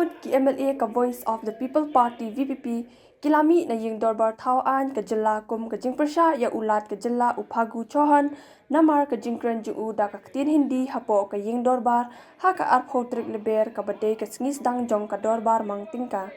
Syllad ki MLA ka Voice of the People Party VPP kilami na ying dorbar thawaan ka jilla kum ka jingprasha ya ulat ka jilla uphagu chohan namar ka jingkran ju da ka Kren Hindi hapo ka ying dorbar ha ka arpho trik leber ka badai ka sngis dang jong ka dorbar mang tingka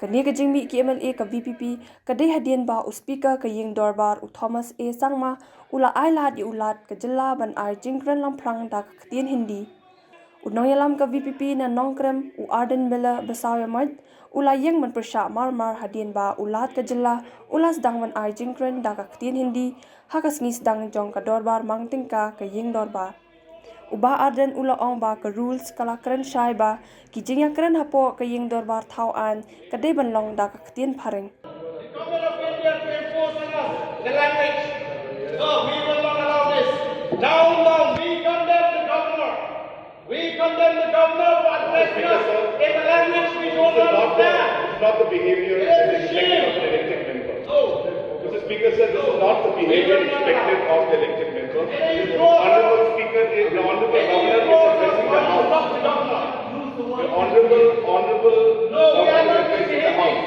kani ka jingmi ki MLA ka VPP ka dei hadien ba speaker ka ying dorbar u Thomas A Sangma ula ailat ya ulat ka jilla ban ai jingkran lamprang da ka Kren Hindi Unang yalam ka VPP na nongkrem u Arden Miller besaw yamad ula yang menpersya mar hadien ba ulat ka jilla ulas dang man ai jingkren da ka Kren Hindi hakas ngis dang jong ka dorbar mang tingka ka ying dorbar uba Arden ula ong ba ka rules kala kren shai ba ki jingya kren hapo ka ying dorbar thau an ka dei ban long da ka Kren pharing the language. No, we will not allow this. Down, we condemn the governor. We condemn the governor for addressing us in a language we don't understand. It's not the behavior expected of the elected member. Mr. Speaker said this is not the behavior expected of the elected member. The Honourable Speaker is the Honourable Governor is addressing the House. The Honourable Governor is addressing the House.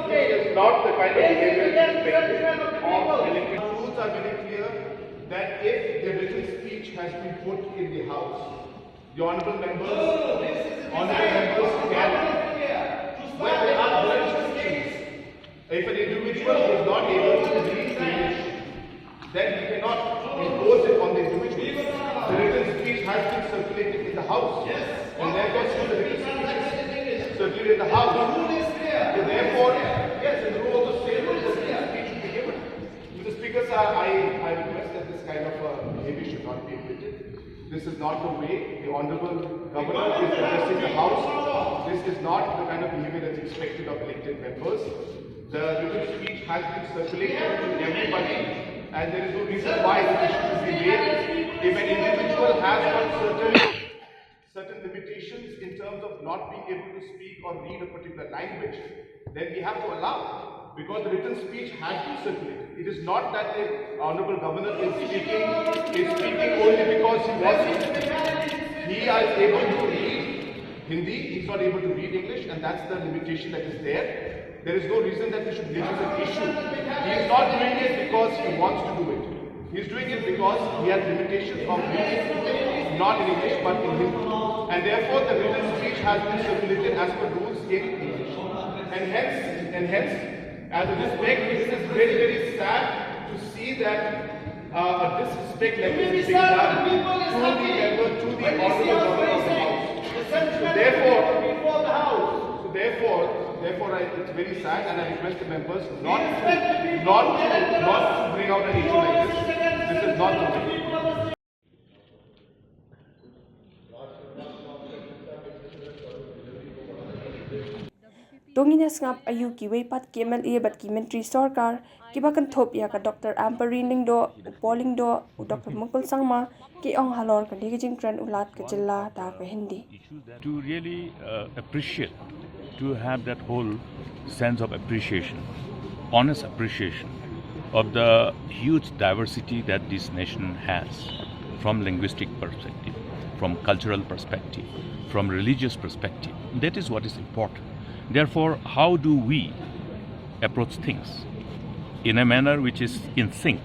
This is not the kind of behavior expected of elected. The rules are very clear that if the written speech has been put in the House, the honourable members can, when they are written speech, if an individual is not able to read English, then he cannot impose it on the individual. The written speech has been circulated in the House, and therefore since the written speech is circulated in the House, so therefore, yes, the rule also says that the written speech should be given. Mr. Speaker, sir, I request that this kind of behavior should not be admitted. This is not the way the Honourable Governor is addressing the House. This is not the kind of behavior that's expected of elected members. The written speech has been circulated to everybody, and there is no reason why the issue should be made. If an individual has got certain limitations in terms of not being able to speak or read a particular language, then we have to allow, because the written speech has been circulated. It is not that the Honourable Governor is speaking only because he wants to. He is able to read Hindi, he is not able to read English, and that's the limitation that is there. There is no reason that we should make this an issue. He is not doing it because he wants to do it. He is doing it because he has limitations of reading, not in English but in Hindi. And therefore the written speech has been circulated as per rules in English. And hence, as a respect, this is very, very sad to see that a disrespect like this is being done to the member, to the Honourable Governor of the House. So therefore, it's very sad, and I request the members not to bring out an issue like this. This is not the way. Dongina Sngap ayu kiwei pat ki MLA bat ki menteri sarkar ki bakan thop ya ka Dr. Amperin Lingdo Polling do Dr. Mukul Sangma ki ong halor ka digi jingkran ulat ka jilla da ka Hindi to really appreciate, to have that whole sense of appreciation, honest appreciation of the huge diversity that this nation has, from linguistic perspective, from cultural perspective, from religious perspective. That is what is important. Therefore, how do we approach things in a manner which is in sync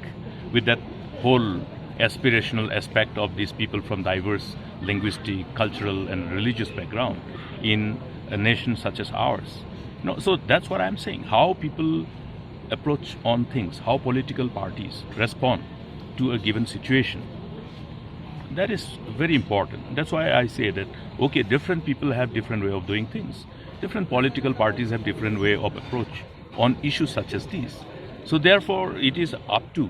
with that whole aspirational aspect of these people from diverse linguistic, cultural and religious background in a nation such as ours? So that's what I'm saying. How people approach on things, how political parties respond to a given situation, that is very important. That's why I say that, okay, different people have different way of doing things. Different political parties have different way of approach on issues such as these. So therefore, it is up to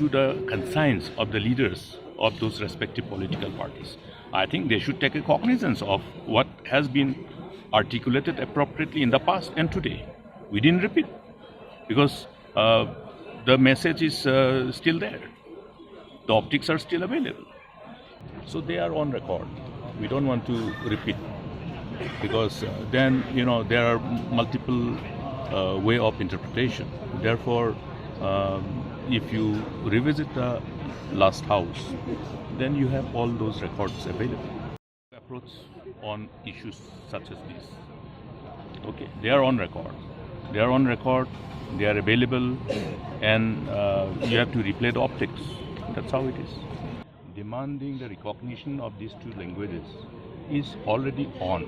the conscience of the leaders of those respective political parties. I think they should take a cognizance of what has been articulated appropriately in the past and today. We didn't repeat, because the message is still there. The optics are still available. So they are on record. We don't want to repeat, because then there are multiple way of interpretation. Therefore, if you revisit the last house, then you have all those records available. approach on issues such as this. Okay, they are on record. They are on record. They are available, and you have to replay the optics. That's how it is. Demanding the recognition of these two languages is already on.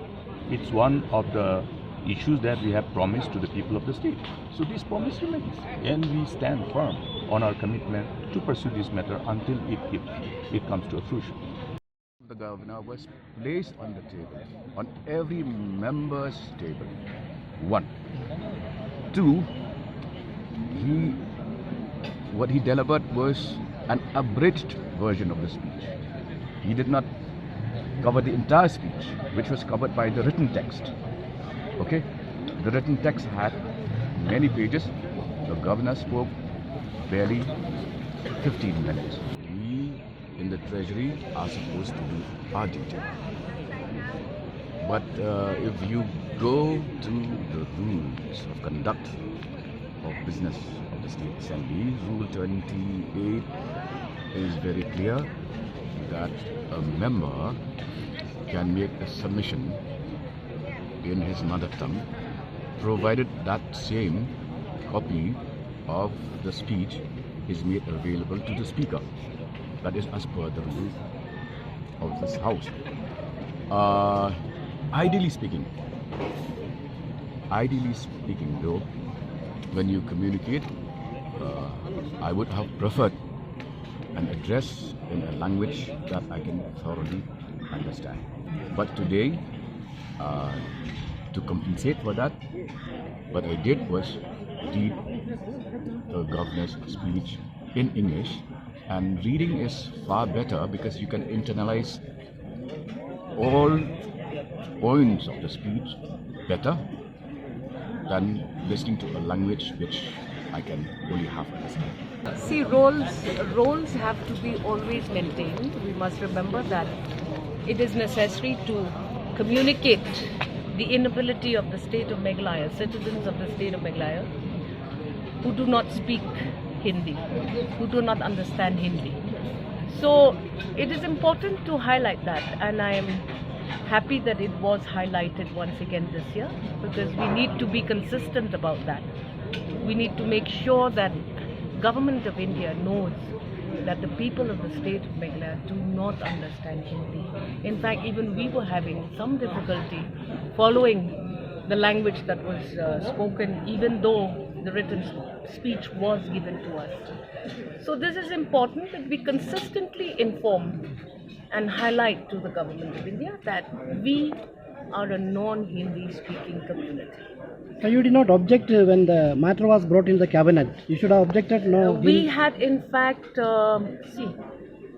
It's one of the issues that we have promised to the people of the state. So this promise remains, and we stand firm on our commitment to pursue this matter until it comes to a fruition. The governor was placed on the table, on every member's table. 1. 2, what he delivered was an abridged version of the speech. He did not cover the entire speech, which was covered by the written text. Okay? The written text had many pages. The governor spoke barely 15 minutes. We in the treasury are supposed to do our duty. But if you go to the rules of conduct of business of the State Assembly, Rule 28 is very clear that a member can make a submission in his mother tongue, provided that same copy of the speech is made available to the speaker. That is as per the rule of this house. Ideally speaking though, when you communicate, I would have preferred an address in a language that I can thoroughly understand. But today, to compensate for that, what I did was read the governor's speech in English, and reading is far better because you can internalize all points of the speech better than listening to a language which I can only half understand. See, roles have to be always maintained. We must remember that it is necessary to communicate the inability of the state of Meghalaya, citizens of the state of Meghalaya, who do not speak Hindi, who do not understand Hindi. So it is important to highlight that, and I am happy that it was highlighted once again this year, because we need to be consistent about that. We need to make sure that Government of India knows that the people of the state of Meghalaya do not understand Hindi. In fact, even we were having some difficulty following the language that was spoken, even though the written speech was given to us. So this is important that we consistently inform and highlight to the Government of India that we are a non-Hindi speaking community. So you did not object when the matter was brought in the cabinet. You should have objected. No. We had, in fact,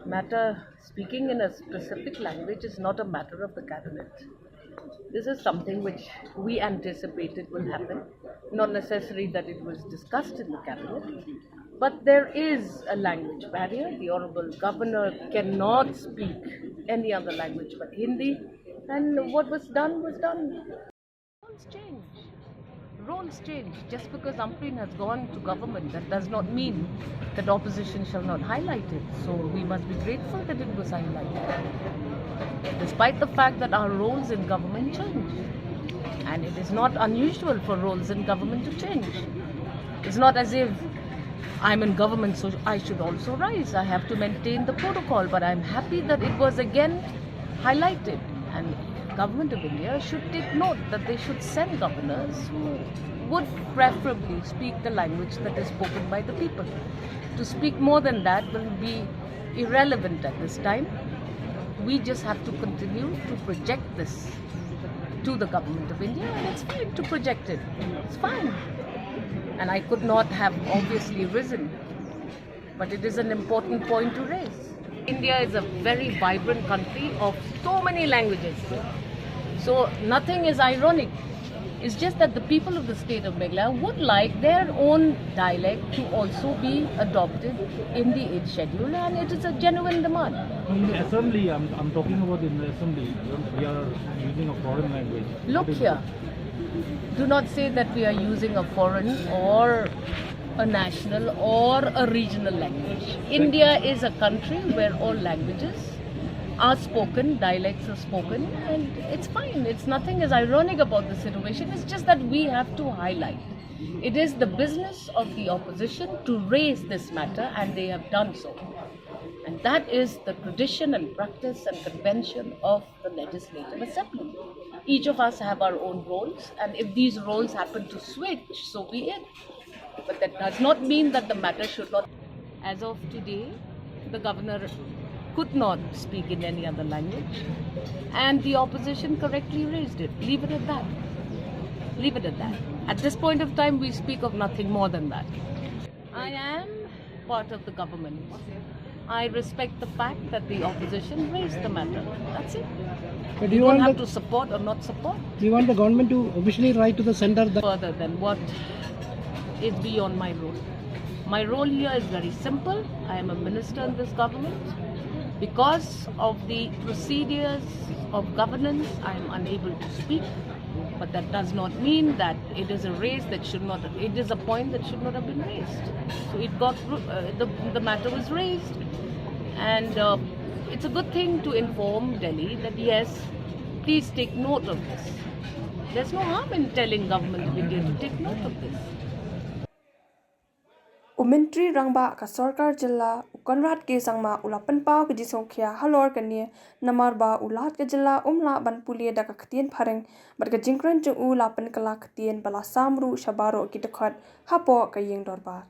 matter speaking in a specific language is not a matter of the cabinet. This is something which we anticipated will happen. Not necessary that it was discussed in the cabinet, but there is a language barrier. The Honourable Governor cannot speak any other language but Hindi, and what was done was done. Roles change. Roles change. Just because Ampreen has gone to government, that does not mean that opposition shall not highlight it. So we must be grateful that it was highlighted, despite the fact that our roles in government change. And it is not unusual for roles in government to change. It's not as if I'm in government, so I should also rise. I have to maintain the protocol, but I'm happy that it was again highlighted. And Government of India should take note that they should send governors who would preferably speak the language that is spoken by the people. To speak more than that will be irrelevant at this time. We just have to continue to project this to the Government of India, and it's fine to project it. It's fine. And I could not have obviously risen, but it is an important point to raise. India is a very vibrant country of so many languages. So nothing is ironic. It's just that the people of the state of Meghalaya would like their own dialect to also be adopted in the 8th schedule, and it is a genuine demand. In the assembly, I'm talking about in the assembly, we are using a foreign language. Look here, do not say that we are using a foreign or a national or a regional language. India is a country where all languages are spoken, dialects are spoken, and it's fine. It's nothing is ironic about the situation. It's just that we have to highlight. It is the business of the opposition to raise this matter, and they have done so. And that is the tradition and practice and convention of the Legislative Assembly. Each of us have our own roles, and if these roles happen to switch, so be it. But that does not mean that the matter should not. As of today, the governor could not speak in any other language, and the opposition correctly raised it. Leave it at that. Leave it at that. At this point of time, we speak of nothing more than that. I am part of the government. I respect the fact that the opposition raised the matter. That's it. But You don't have to support or not support. Do you want the government to officially write to the center that Further than what is beyond my role. My role here is very simple. I am a minister in this government. Because of the procedures of governance, I am unable to speak. But that does not mean that it is a raise that should not. It is a point that should not have been raised. So it got the matter was raised, and it's a good thing to inform Delhi that yes, please take note of this. There's no harm in telling government of India to take note of this. Umentri rangba ka sarkar jilla ukanrat ke sangma ulapan pau ke jisongkhia halor kanie namar ba ulat ke jilla umla ban pulie da ka ktien phareng bat ka jingkran chu ulapan kala ktien bala samru shabaro ki takhat hapo ka yeng dorba